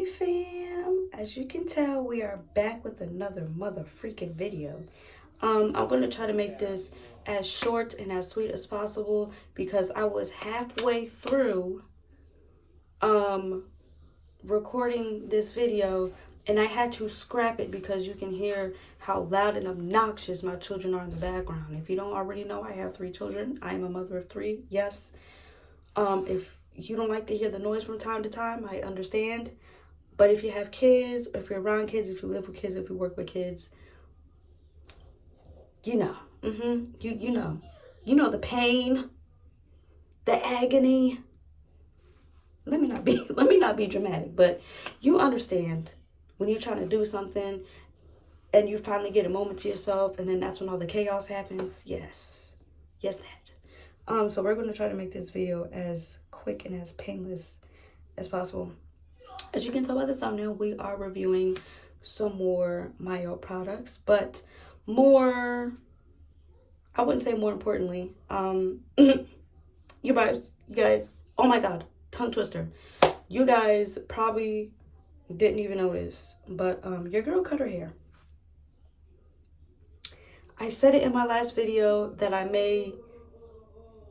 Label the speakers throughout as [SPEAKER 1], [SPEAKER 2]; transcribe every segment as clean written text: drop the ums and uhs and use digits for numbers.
[SPEAKER 1] Hey fam, as you can tell, we are back with another mother freaking video. I'm gonna try to make this as short and as sweet as possible because I was halfway through recording this video and I had to scrap it because you can hear how loud and obnoxious my children are in the background. If you don't already know, I have 3 children. I am a mother of 3. Yes. If you don't like to hear the noise from time to time, I understand. But if you have kids, if you're around kids, if you live with kids, if you work with kids, you know. You know the pain, the agony. Let me not be dramatic, but you understand when you're trying to do something and you finally get a moment to yourself and then that's when all the chaos happens. Yes. Yes, that. So we're going to try to make this video as quick and as painless as possible. As you can tell by the thumbnail, we are reviewing some more Mielle products, but more, I wouldn't say more importantly, you guys, oh my God, tongue twister. You guys probably didn't even notice, but your girl cut her hair. I said it in my last video that I may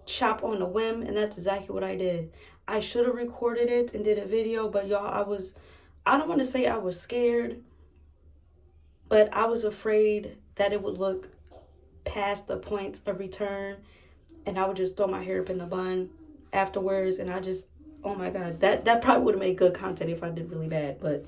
[SPEAKER 1] chop on a whim, and that's exactly what I did. I should have recorded it and did a video, but y'all, I don't want to say I was scared, but I was afraid that it would look past the points of return and I would just throw my hair up in a bun afterwards. And oh my God, that probably would have made good content if I did really bad, but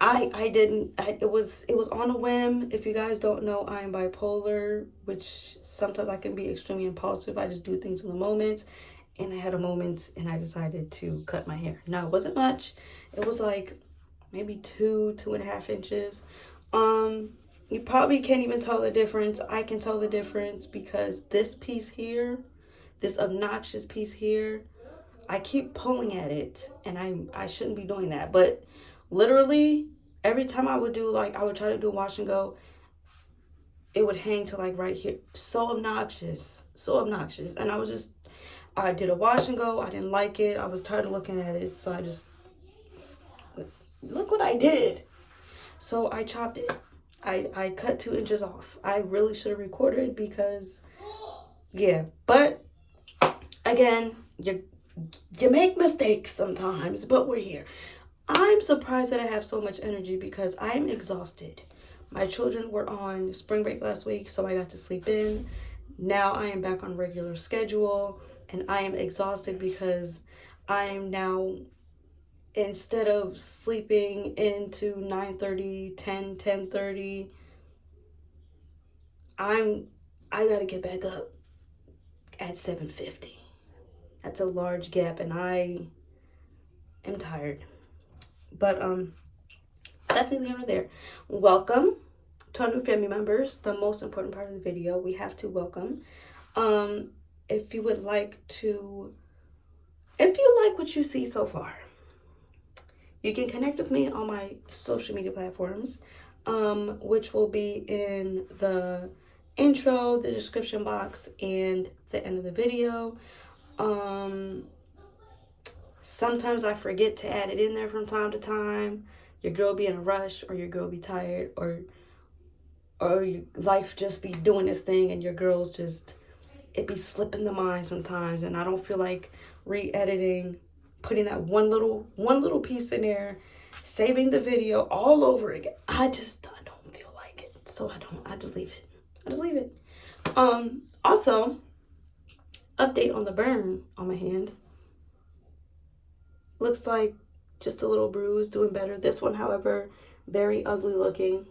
[SPEAKER 1] I didn't. It was on a whim. If you guys don't know, I am bipolar, which sometimes I can be extremely impulsive. I just do things in the moment. And I had a moment and I decided to cut my hair. Now, it wasn't much. It was like maybe 2.5 inches. You probably can't even tell the difference. I can tell the difference because this piece here, this obnoxious piece here, I keep pulling at it and I shouldn't be doing that. But literally every time I would try to do a wash and go, it would hang to like right here. So obnoxious. And I did a wash and go. I didn't like it. I was tired of looking at it. So look what I did. So I chopped it. I cut 2 inches off. I really should have recorded because, yeah. But again, you make mistakes sometimes, but we're here. I'm surprised that I have so much energy because I'm exhausted. My children were on spring break last week, so I got to sleep in. Now I am back on regular schedule, and I am exhausted because I'm now, instead of sleeping into 9:30, 10:30, I gotta get back up at 7:50. That's a large gap, and I am tired. But that's neither here nor there. Welcome to our new family members. The most important part of the video, we have to welcome. If you like what you see so far, you can connect with me on my social media platforms, which will be in the intro, the description box, and the end of the video. Sometimes I forget to add it in there from time to time. Your girl be in a rush, or your girl be tired, or life just be doing this thing, and your girl's just, it be slipping the mind sometimes, and I don't feel like re-editing, putting that one little piece in there, saving the video all over again. I don't feel like it, so I just leave it. Also, update on the burn on my hand. Looks like just a little bruise, doing better. This one, however, very ugly looking.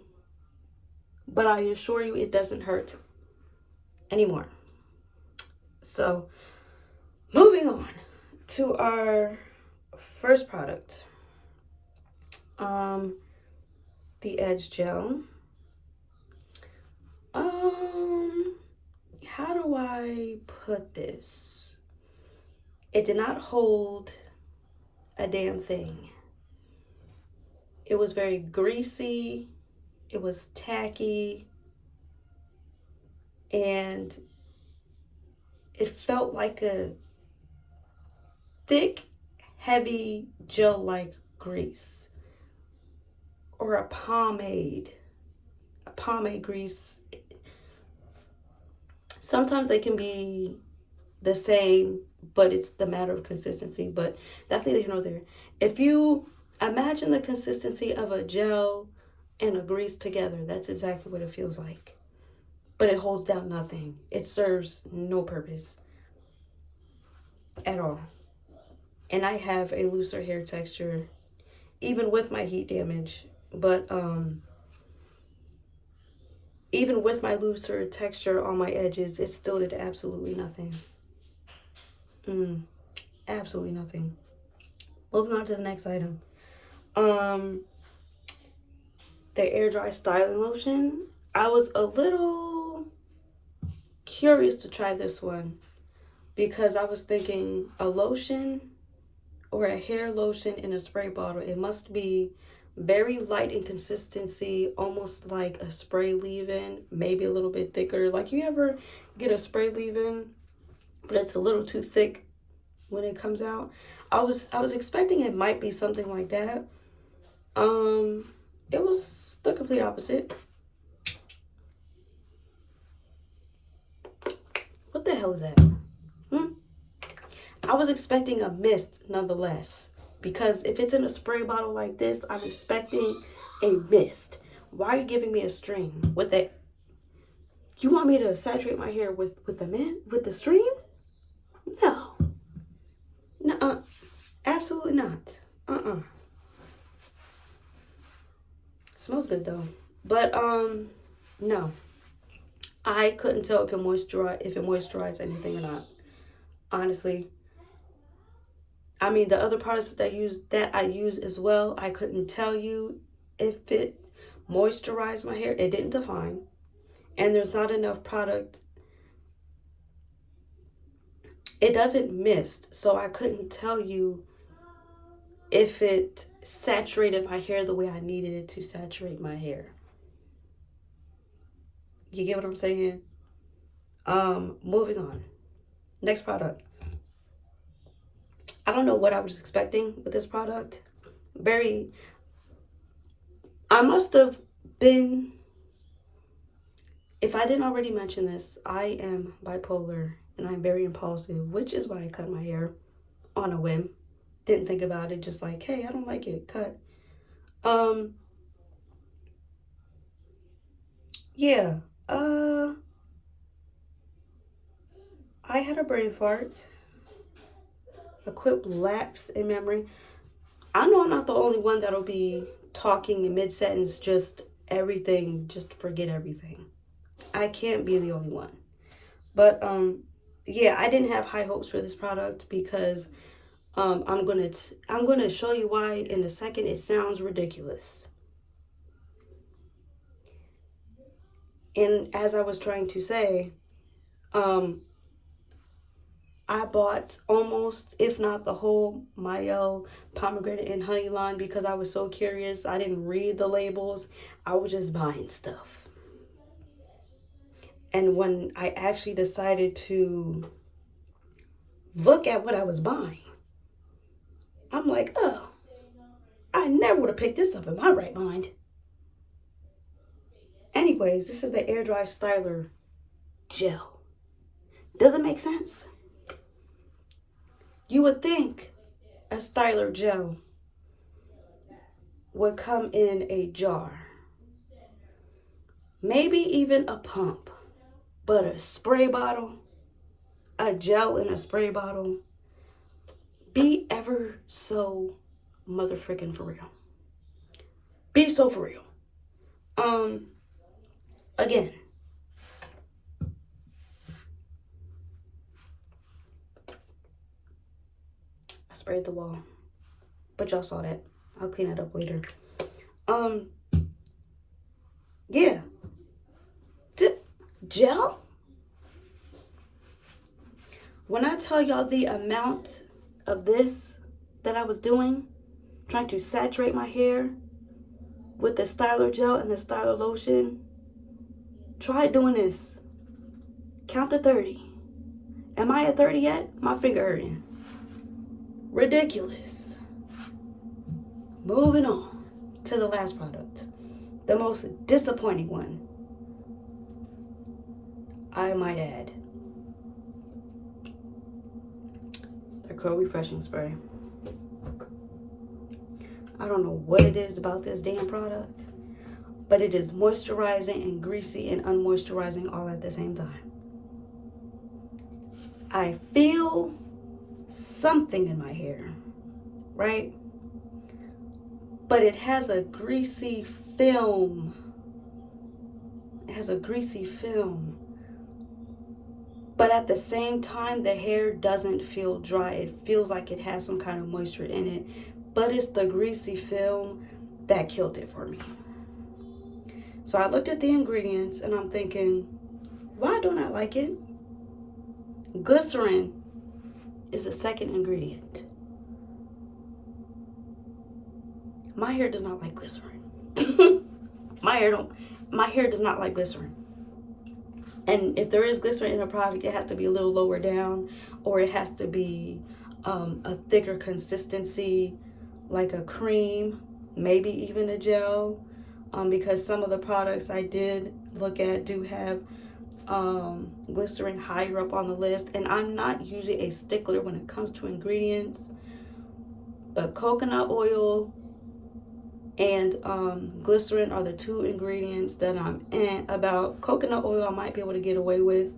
[SPEAKER 1] But I assure you it doesn't hurt anymore. So, moving on to our first product. The Edge Gel. How do I put this? It did not hold a damn thing. It was very greasy, it was tacky, and it felt like a thick, heavy gel-like grease or a pomade grease. Sometimes they can be the same, but it's the matter of consistency. But that's neither here nor there. If you imagine the consistency of a gel and a grease together, that's exactly what it feels like. But it holds down nothing. It serves no purpose at all. And I have a looser hair texture, even with my heat damage. But even with my looser texture on my edges, it still did absolutely nothing. Absolutely nothing. Moving on to the next item. The air dry styling lotion. I was a little curious to try this one because I was thinking a lotion or a hair lotion in a spray bottle. It must be very light in consistency, almost like a spray leave-in, maybe a little bit thicker. Like you ever get a spray leave-in, but it's a little too thick when it comes out. I was expecting it might be something like that. It was the complete opposite. What the hell is that? I was expecting a mist nonetheless. Because if it's in a spray bottle like this, I'm expecting a mist. Why are you giving me a stream? With that, you want me to saturate my hair with the stream? No. Nuh-uh. Absolutely not. Smells good though. But no. I couldn't tell if it moisturized anything or not. Honestly. I mean, the other products that I use as well, I couldn't tell you if it moisturized my hair. It didn't define. And there's not enough product. It doesn't mist, so I couldn't tell you if it saturated my hair the way I needed it to saturate my hair. You get what I'm saying? Moving on. Next product. I don't know what I was expecting with this product. I must have been, if I didn't already mention this, I am bipolar and I'm very impulsive, which is why I cut my hair on a whim. Didn't think about it, just like, hey, I don't like it, cut. Yeah, I had a brain fart. A quick lapse in memory. I know I'm not the only one that'll be talking in mid-sentence, just forget everything. I can't be the only one. But yeah, I didn't have high hopes for this product because I'm gonna show you why in a second. It sounds ridiculous. And as I was trying to say, I bought almost, if not the whole Mielle Pomegranate and Honey line because I was so curious. I didn't read the labels. I was just buying stuff. And when I actually decided to look at what I was buying, I'm like, oh, I never would have picked this up in my right mind. Anyways, this is the Air Dry Styler Gel. Does it make sense? You would think a styler gel would come in a jar. Maybe even a pump. But a spray bottle, a gel in a spray bottle, be ever so motherfucking for real. Be so for real. Again. I sprayed the wall. But y'all saw that. I'll clean it up later. Yeah. Gel? When I tell y'all the amount of this that I was doing, trying to saturate my hair with the styler gel and the styler lotion, try doing this. Count to 30. Am I at 30 yet? My finger hurting. Ridiculous. Moving on to the last product. The most disappointing one, I might add. The Curl Refreshing Spray. I don't know what it is about this damn product, but it is moisturizing and greasy and unmoisturizing all at the same time. I feel something in my hair, right? But it has a greasy film. It has a greasy film. But at the same time, the hair doesn't feel dry. It feels like it has some kind of moisture in it. But it's the greasy film that killed it for me. So I looked at the ingredients and I'm thinking, why don't I like it? Glycerin is the second ingredient. My hair does not like glycerin. My hair does not like glycerin. And if there is glycerin in a product, it has to be a little lower down, or it has to be a thicker consistency, like a cream, maybe even a gel, because some of the products I did look at do have glycerin higher up on the list. And I'm not usually a stickler when it comes to ingredients, but coconut oil and glycerin are the two ingredients that I'm in about. Coconut oil I might be able to get away with,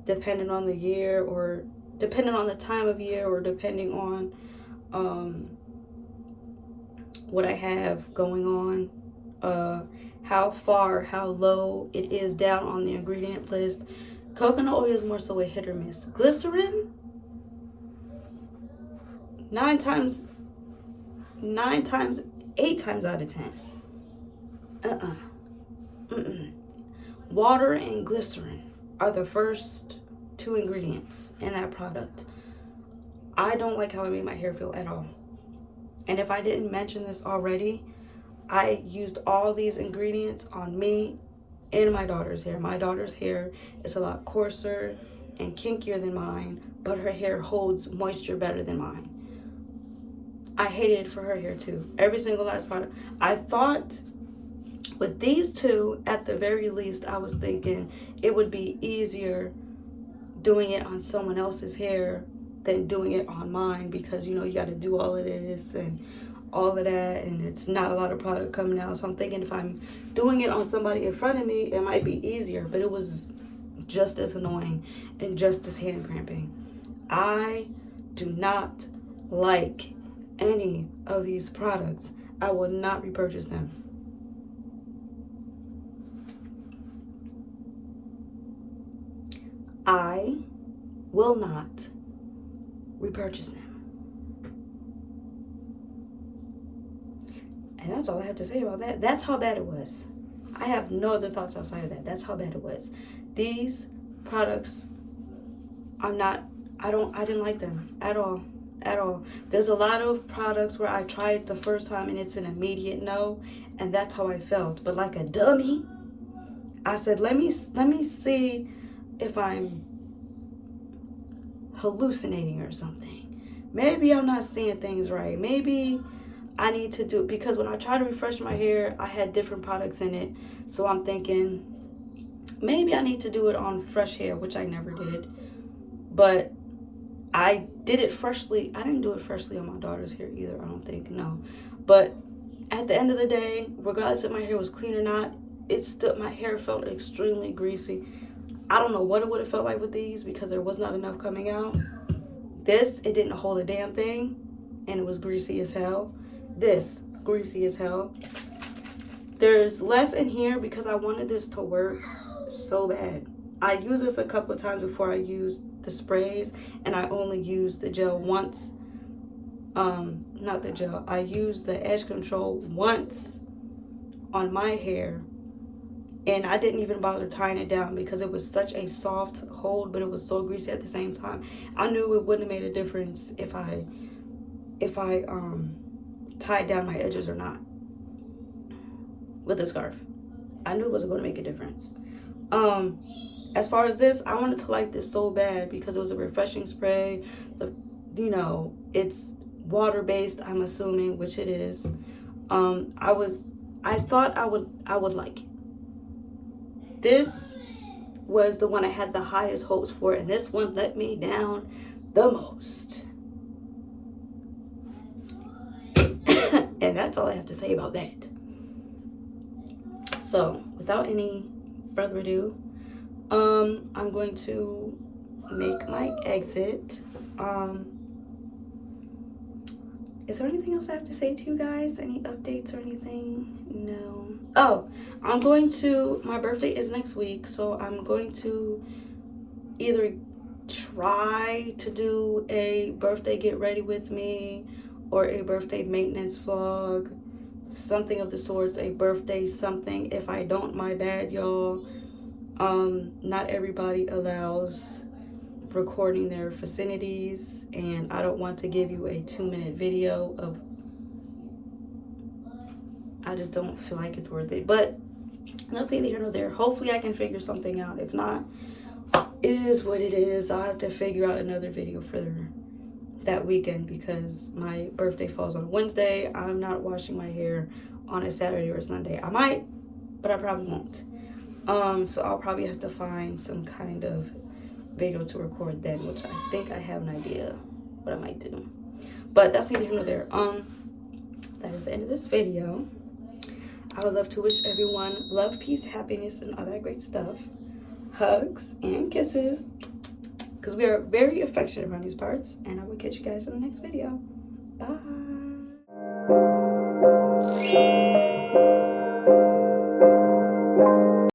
[SPEAKER 1] depending on the year, or depending on the time of year, or depending on what I have going on, how low it is down on the ingredient list. Coconut oil is more so a hit or miss. Glycerin, 8 times out of 10. Water and glycerin are the first two ingredients in that product. I don't like how it made my hair feel at all. And if I didn't mention this already, I used all these ingredients on me and my daughter's hair. My daughter's hair is a lot coarser and kinkier than mine, but her hair holds moisture better than mine. I hated it for her hair too. Every single last product. I thought with these two, at the very least, I was thinking it would be easier doing it on someone else's hair than doing it on mine, because you got to do all of this and all of that, and it's not a lot of product coming out. So I'm thinking if I'm doing it on somebody in front of me, it might be easier, but it was just as annoying and just as hand cramping. I do not like any of these products. I will not repurchase them. I will not repurchase them. And that's all I have to say about that. That's how bad it was. I have no other thoughts outside of that. That's how bad it was. These products, I didn't like them at all. At all. There's a lot of products where I tried it the first time and it's an immediate no, and that's how I felt. But like a dummy, I said, let me see if I'm hallucinating or something. Maybe I'm not seeing things right. Maybe I need to do it, because when I try to refresh my hair, I had different products in it. So I'm thinking maybe I need to do it on fresh hair, which I never did. But I did it freshly. I didn't do it freshly on my daughter's hair either, I don't think, no. But at the end of the day, regardless if my hair was clean or not, my hair felt extremely greasy. I don't know what it would have felt like with these, because there was not enough coming out. This, it didn't hold a damn thing, and it was greasy as hell. This, greasy as hell. There's less in here because I wanted this to work so bad. I used this a couple of times before I used the sprays, and I only used the gel once. Not the gel. I used the edge control once on my hair, and I didn't even bother tying it down because it was such a soft hold, but it was so greasy at the same time. I knew it wouldn't have made a difference if I tied down my edges or not with a scarf. I knew it wasn't going to make a difference. As far as this, I wanted to like this so bad because it was a refreshing spray. you know, it's water-based, I'm assuming, which it is. I thought I would like it. This was the one I had the highest hopes for, and this one let me down the most. And that's all I have to say about that. So, without any further ado, I'm going to make my exit. Is there anything else I have to say to you guys? Any updates or anything? No. Oh, my birthday is next week, so I'm going to either try to do a birthday get ready with me or a birthday maintenance vlog, something of the sorts, a birthday something. If I don't, my bad, y'all. Not everybody allows recording their vicinities, and I don't want to give you a 2-minute video of, I just don't feel like it's worth it. But that's neither here nor there. Hopefully I can figure something out. If not, it is what it is. I'll have to figure out another video for that weekend because my birthday falls on a Wednesday. I'm not washing my hair on a Saturday or Sunday. I might, but I probably won't. So I'll probably have to find some kind of video to record then, which I think I have an idea what I might do. But that's neither here nor there. That is the end of this video. I would love to wish everyone love, peace, happiness, and all that great stuff. Hugs and kisses, because we are very affectionate around these parts. And I will catch you guys in the next video. Bye.